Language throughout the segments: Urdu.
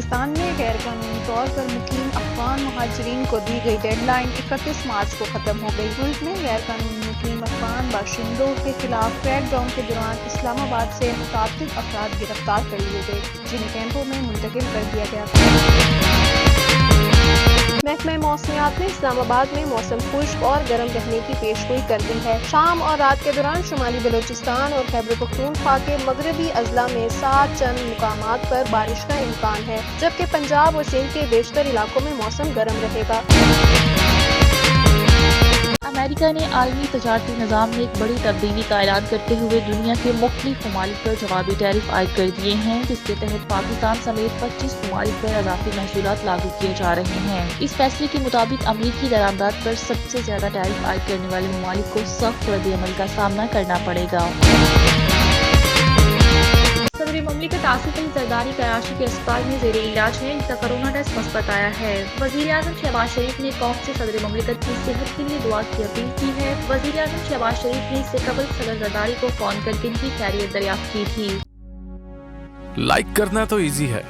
پاکستان میں غیر قانونی طور پر مقیم افغان مہاجرین کو دی گئی ڈیڈ لائن 31 مارچ کو ختم ہو گئی۔ ملک میں غیر قانونی مقیم افغان باشندوں کے خلاف کریک ڈاؤن کے دوران اسلام آباد سے متعدد افراد گرفتار کر لیے گئے، جنہیں کیمپوں میں منتقل کر دیا گیا تھا۔ محکمہ موسمیات نے اسلام آباد میں موسم خشک اور گرم رہنے کی پیش گوئی کر دی ہے۔ شام اور رات کے دوران شمالی بلوچستان اور خیبر پختونخوا کے مغربی اضلاع میں 7 چند مقامات پر بارش کا امکان ہے، جبکہ پنجاب اور سندھ کے بیشتر علاقوں میں موسم گرم رہے گا۔ امریکہ نے عالمی تجارتی نظام میں ایک بڑی تبدیلی کا اعلان کرتے ہوئے دنیا کے مختلف ممالک پر جوابی ٹیرف عائد کر دیے ہیں، جس کے تحت پاکستان سمیت 25 ممالک پر اضافی محصولات لاگو کیے جا رہے ہیں۔ اس فیصلے کے مطابق امریکی درآمدات پر سب سے زیادہ ٹیرف عائد کرنے والے ممالک کو سخت رد عمل کا سامنا کرنا پڑے گا۔ صدر مملکت آصف علی زرداری کراچی کے اسپتال میں زیر علاج ہیں، جس کا کورونا ٹیسٹ مثبت آیا ہے۔ وزیر اعظم شہباز شریف نے قوم سے صدر مملکت کی صحت کے لیے دعا کی اپیل کی ہے۔ وزیر اعظم شہباز شریف نے اس سے قبل صدر زرداری کو فون کر کے ان کی خیریت دریافت کی تھی۔ لائک کرنا تو ایزی ہے،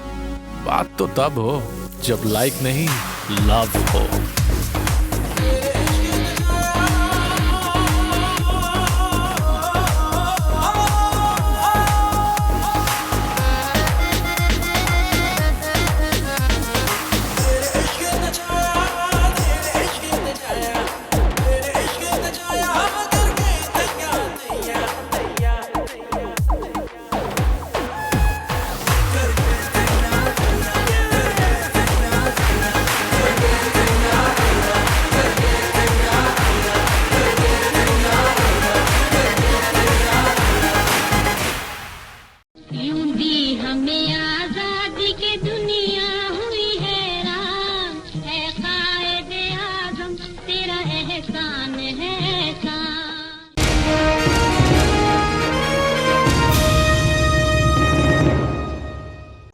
بات تو تب ہو جب لائک نہیں لو ہو۔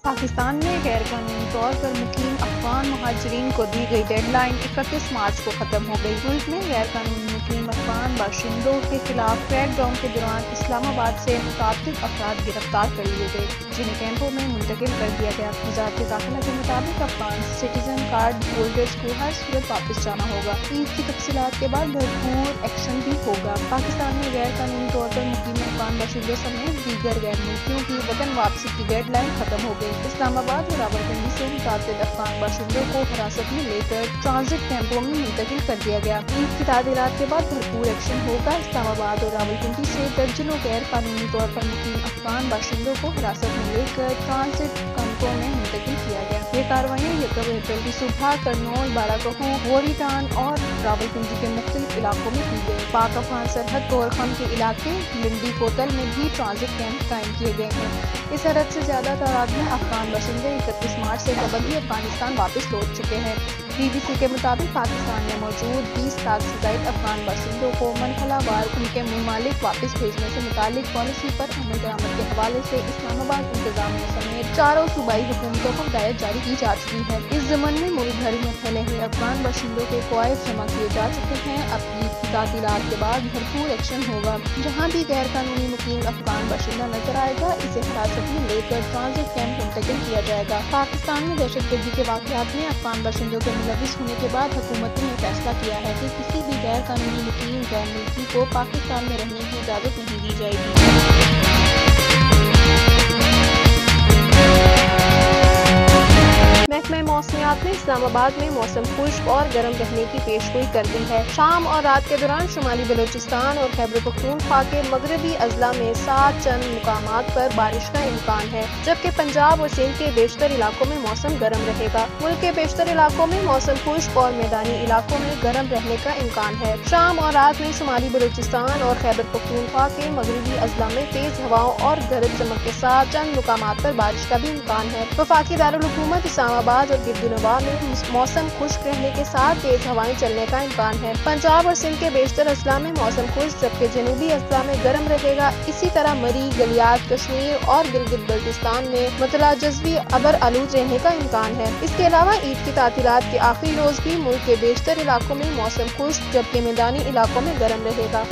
پاکستان میں غیر قانونی طور پر مقیم افغان مہاجرین کو دی گئی ڈیڈ لائن 31 مارچ کو ختم ہو گئی۔ ملک میں غیر قانونی مقیم افغان باشندوں کے خلاف کریک ڈاؤن کے دوران اسلام آباد سے متعدد افراد گرفتار کر لیے گئے، جنہیں کیمپوں میں منتقل کر دیا گیا۔ وزارت داخلہ کے مطابق افغان سٹیزن کارڈ ہولڈرز کو ہر صورت واپس جانا ہوگا۔ عید کی تفصیلات کے بعد بھرپور ایکشن بھی ہوگا۔ پاکستان میں غیر قانونی طور پر مقیم افغان باشندوں سمیت دیگر غیر ملکیوں کی وطن واپسی کی ڈیڈ لائن ختم ہو گئی۔ اسلام آباد اور راولپنڈی سے متعدد افغان باشندوں کو حراست میں لے کر ٹرانزٹ کیمپوں میں منتقل کر دیا گیا۔ عید کی تعطیلات کے بعد بھرپور ایکشن ہوگا۔ اسلام آباد اور راولپنڈی سے درجنوں غیر قانونی طور پر مقیم افغان باشندوں کو حراست میں لے کر ٹرانزٹ کیمپوں میں منتقل کیا گیا۔ یہ کارروائیاں 1 اپریل کی صبح کرنول، بالاکہو، غوری ٹان اور راولپنڈی کے مختلف علاقوں میں کی گئی۔ پاک افغان سرحد گورخم کے علاقے لنڈی کوتل میں بھی ٹرانزٹ کیمپ قائم کیے گئے ہیں۔ اس حد سے زیادہ تعداد میں افغان باشندے 31 مارچ سے قبل ہی افغانستان واپس لوٹ چکے ہیں۔ بی بی سی کے مطابق پاکستان میں موجود 20 لاکھ سے زائد افغان باشندوں کو مرحلہ وار ان کے ممالک واپس بھیجنے سے متعلق پالیسی پر عمل درآمد کے حوالے سے اسلام آباد انتظامیہ سمیت 4 صوبائی حکومتوں کو ہدایت جاری کی جا چکی ہے۔ اس ضمن میں ملک بھر میں پھیلے ہوئے افغان باشندوں کے کوائف جمع کیے جا چکے ہیں۔ اب عید کی تعطیلات کے بعد بھرپور ایکشن ہوگا۔ جہاں بھی غیر قانونی مقیم افغان باشندہ نظر آئے گا، اسے حراست میں لے کر ٹرانزٹ کیمپ منتقل کیا جائے گا۔ پاکستان میں دہشت گردی کے واقعات میں افغان باشندوں کے ملوث ہونے کے بعد حکومت نے یہ فیصلہ کیا ہے کہ کسی بھی غیر قانونی مقیم غیر ملکی کو پاکستان میں رہنے کی اجازت نہیں دی جائے گی۔ محکمہ موسمیات نے اسلام آباد میں موسم خشک اور گرم رہنے کی پیش گوئی کر دی ہے۔ شام اور رات کے دوران شمالی بلوچستان اور خیبر پختونخوا کے مغربی اضلاع میں 7 چند مقامات پر بارش کا امکان ہے، جبکہ پنجاب اور سندھ کے بیشتر علاقوں میں موسم گرم رہے گا۔ ملک کے بیشتر علاقوں میں موسم خشک اور میدانی علاقوں میں گرم رہنے کا امکان ہے۔ شام اور رات میں شمالی بلوچستان اور خیبر پختونخوا کے مغربی اضلاع میں تیز ہواؤں اور گرج چمک کے ساتھ چند مقامات پر بارش کا بھی امکان ہے۔ وفاقی دارالحکومت اسلام آباد اور گردنواں میں موسم خشک رہنے کے ساتھ تیز ہوائیں چلنے کا امکان ہے۔ پنجاب اور سندھ کے بیشتر اضلاع میں موسم خشک، جبکہ جنوبی اضلاع میں گرم رہے گا۔ اسی طرح مری، گلیات، کشمیر اور گلگت بلتستان میں مطلع جزوی ابر آلود رہنے کا امکان ہے۔ اس کے علاوہ عید کی تعطیلات کے آخری روز بھی ملک کے بیشتر علاقوں میں موسم خشک، جبکہ میدانی علاقوں میں گرم رہے گا۔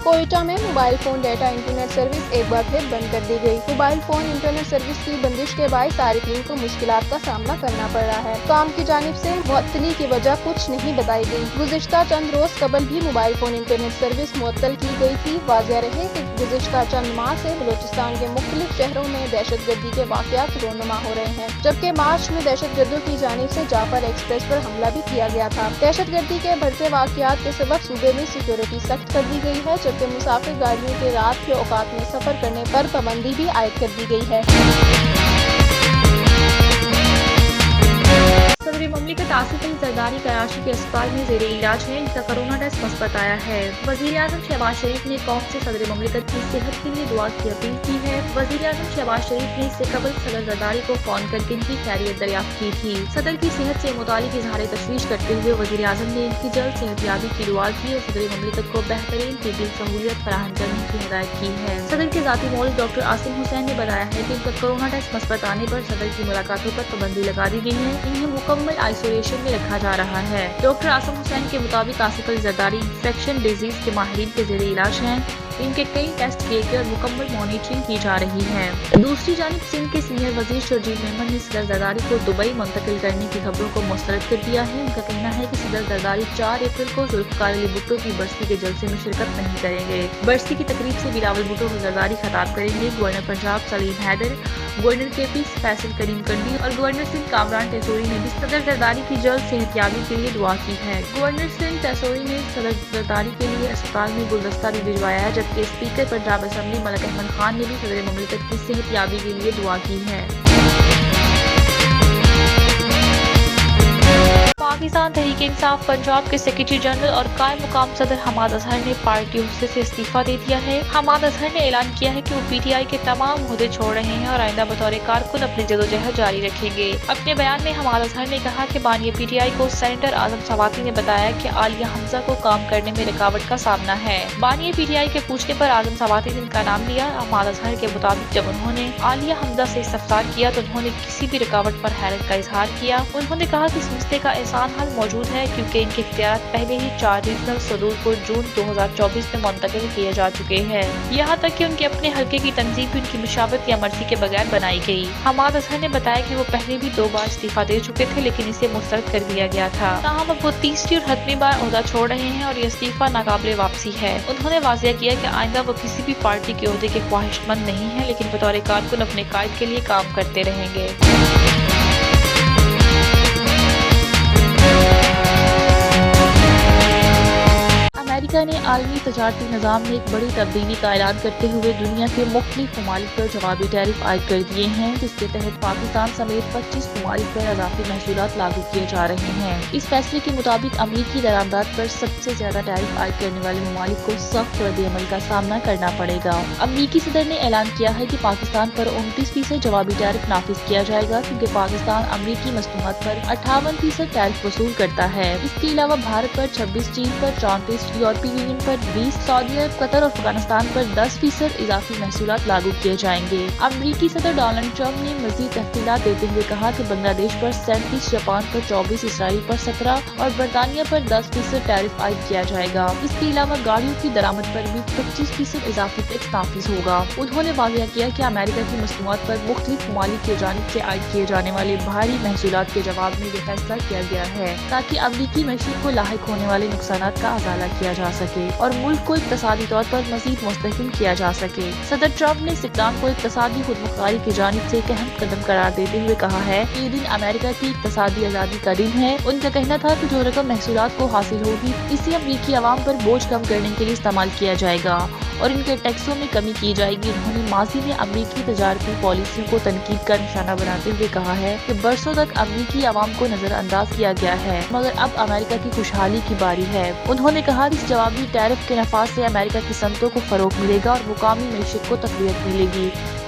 کوئٹہ کوئٹہ میں mobile phone data internet service ایک بار پھر بند کر دی گئی۔ موبائل فون انٹرنیٹ سروس کی بندش کے باعث صارفین کو مشکلات کا سامنا کرنا پڑ رہا ہے۔ کام کی جانب سے معطلی کی وجہ کچھ نہیں بتائی گئی۔ گزشتہ چند روز قبل بھی موبائل فون انٹرنیٹ سروس معطل کی گئی تھی۔ واضح رہے کہ گزشتہ چند ماہ سے بلوچستان کے مختلف شہروں میں دہشت گردی کے واقعات رونما ہو رہے ہیں، جبکہ مارچ میں دہشت گردوں کی جانب سے جعفر ایکسپریس پر حملہ بھی کیا گیا تھا۔ دہشت گردی کے بڑھتے واقعات کے سبب صوبے میں سیکیورٹی سخت کر دی گئی ہے، جبکہ مسافر گاڑیوں کے رات کے اوقات میں سفر کرنے پر پابندی بھی عائد کر دی گئی ہے۔ صدر مملکت آصف علی زرداری کراچی کے اسپتال میں زیر علاج ہیں، جس کا کورونا ٹیسٹ مثبت آیا ہے۔ وزیر اعظم شہباز شریف نے قوم سے صدر مملکت کی صحت کے لیے دعا کی اپیل کی ہے۔ وزیر اعظم شہباز شریف نے اس سے قبل صدر زرداری کو فون کر کے ان کی خیریت دریافت کی تھی۔ صدر کی صحت سے متعلق اظہار تشویش کرتے ہوئے وزیر اعظم نے ان کی جلد صحت یابی کی دعا کی اور صدر مملکت کو بہترین طبی سہولیت فراہم کرنے کی ہدایت کی ہے۔ صدر کے ذاتی مولد ڈاکٹر عاصم حسین نے بتایا ہے کہ ان کا کورونا ٹیسٹ مثبت آنے پر صدر کی ملاقاتوں پر پابندی لگا دی گئی ہے، انہیں مکمل آئسولیشن میں رکھا جا رہا ہے۔ ڈاکٹر عاصم حسین کے مطابق آصف علی زرداری انفیکشن ڈیزیز کے ماہرین کے زیر علاج ہیں، ان کے کئی ٹیسٹ کیے گئے اور مکمل مانیٹرنگ کی جا رہی ہے۔ دوسری جانب سندھ کے سینئر وزیر شرجیل میمن نے صدر زرداری کو دبئی منتقل کرنے کی خبروں کو مسترد کر دیا ہے۔ ان کا کہنا ہے کہ صدر زرداری 4 اپریل کو ذوالفقار علی بھٹو کی برسی کے جلسے میں شرکت نہیں کریں گے۔ برسی کی تقریب سے بلاول بھٹو کو زرداری خطاب کریں گے۔ گورنر پنجاب سلیم حیدر، گورنر کے پی فیصل کریم کنڈی اور گورنر سندھ کامران ٹیسوری نے بھی صدر زرداری کی جلد صحت یابی کے لیے دعا کی ہے۔ گورنر سندھ ٹیسوری نے صدر زرداری کے لیے اسپتال میں گلدستہ بھی بھجوایا ہے، جبکہ اسپیکر پنجاب اسمبلی ملک احمد خان نے بھی صدر مملکت کی صحت یابی کے لیے دعا کی ہے۔ پاکستان تحریک انصاف پنجاب کے سیکریٹری جنرل اور قائم مقام صدر حماد اظہر نے پارٹی عہدے سے استعفیٰ دے دیا ہے۔ حماد اظہر نے اعلان کیا ہے کہ وہ پی ٹی آئی کے تمام عہدے چھوڑ رہے ہیں اور آئندہ بطور کارکن اپنی جدوجہد جاری رکھیں گے۔ اپنے بیان میں حماد اظہر نے کہا کہ بانی پی ٹی آئی کو سینیٹر اعظم سواتی نے بتایا کہ عالیہ حمزہ کو کام کرنے میں رکاوٹ کا سامنا ہے۔ بانی پی ٹی آئی کے پوچھنے پر اعظم سواتی نے ان کا نام لیا۔ حماد اظہر کے مطابق جب انہوں نے عالیہ حمزہ سے استفسار کیا تو انہوں نے کسی بھی رکاوٹ پر حیرت کا اظہار کیا۔ انہوں نے کہا کہ اس مسئلے کا آسان حل موجود ہے کیونکہ ان کے اختیارات پہلے ہی 4 ریجنل صدور کو جون 2024 میں منتقل کیے جا چکے ہیں، یہاں تک کہ ان کے اپنے حلقے کی تنظیم بھی ان کی مشاورت یا مرضی کے بغیر بنائی گئی۔ حماد اظہر نے بتایا کہ وہ پہلے بھی 2 بار استعفیٰ دے چکے تھے لیکن اسے مسترد کر دیا گیا تھا، تاہم اب وہ تیسری اور حتمی بار عہدہ چھوڑ رہے ہیں اور یہ استعفیٰ ناقابل واپسی ہے۔ انہوں نے واضح کیا کہ آئندہ وہ کسی بھی پارٹی کے عہدے کے خواہش مند نہیں ہیں لیکن بطور کارکن اپنے قائد کے لیے کام کرتے رہیں گے۔ امریکہ نے عالمی تجارتی نظام میں ایک بڑی تبدیلی کا اعلان کرتے ہوئے دنیا کے مختلف ممالک پر جوابی ٹیرف عائد کر دیے ہیں، جس کے تحت پاکستان سمیت 25 ممالک پر اضافی محصولات لاگو کیے جا رہے ہیں۔ اس فیصلے کے مطابق امریکی درآمدات پر سب سے زیادہ ٹیرف عائد کرنے والے ممالک کو سخت رد عمل کا سامنا کرنا پڑے گا۔ امریکی صدر نے اعلان کیا ہے کہ پاکستان پر 29% جوابی ٹیرف نافذ کیا جائے گا کیونکہ پاکستان امریکی مصنوعات پر 58% ٹیرف وصول کرتا ہے۔ اس کے علاوہ بھارت پر 26%، چین پر 34%، یورپی یونین پر 20%، سعودی عرب، قطر اور افغانستان پر 10% اضافی محصولات لاگو کیے جائیں گے۔ امریکی صدر ڈونلڈ ٹرمپ نے مزید تفصیلات دیتے ہوئے کہا کہ بنگلہ دیش پر 37%، جاپان پر 24%، اسرائیل پر 17% اور برطانیہ پر 10% ٹیرف عائد کیا جائے گا۔ اس کے علاوہ گاڑیوں کی درآمد پر بھی 25% اضافی ٹیکس نافذ ہوگا۔ انہوں نے واضح کیا کہ امریکہ کی مصنوعات پر مختلف ممالک کی جانب سے عائد کیے جانے والے بھاری محصولات کے جواب میں یہ فیصلہ کیا گیا ہے تاکہ امریکی معیشت کو لاحق ہونے والے نقصانات کا ازالہ کیا جا سکے اور ملک کو اقتصادی طور پر مزید مستحکم کیا جا سکے۔ صدر ٹرمپ نے اس اقدام کو اقتصادی خود مختاری کی جانب سے ایک اہم قدم قرار دیتے ہوئے کہا ہے کہ یہ دن امریکہ کی اقتصادی آزادی کا دن ہے۔ ان کا کہنا تھا کہ جو رقم محصولات کو حاصل ہوگی اسے امریکی عوام پر بوجھ کم کرنے کے لیے استعمال کیا جائے گا اور ان کے ٹیکسوں میں کمی کی جائے گی۔ انہوں نے ماضی میں امریکی تجارتی پالیسیوں کو تنقید کا نشانہ بناتے ہوئے کہا ہے کہ برسوں تک امریکی عوام کو نظر انداز کیا گیا ہے مگر اب امریکہ کی خوشحالی کی باری ہے۔ انہوں نے کہا کہ اس جوابی ٹیرف کے نفاذ سے امریکہ کی صنعتوں کو فروغ ملے گا اور مقامی معیشت کو تقویت ملے گی۔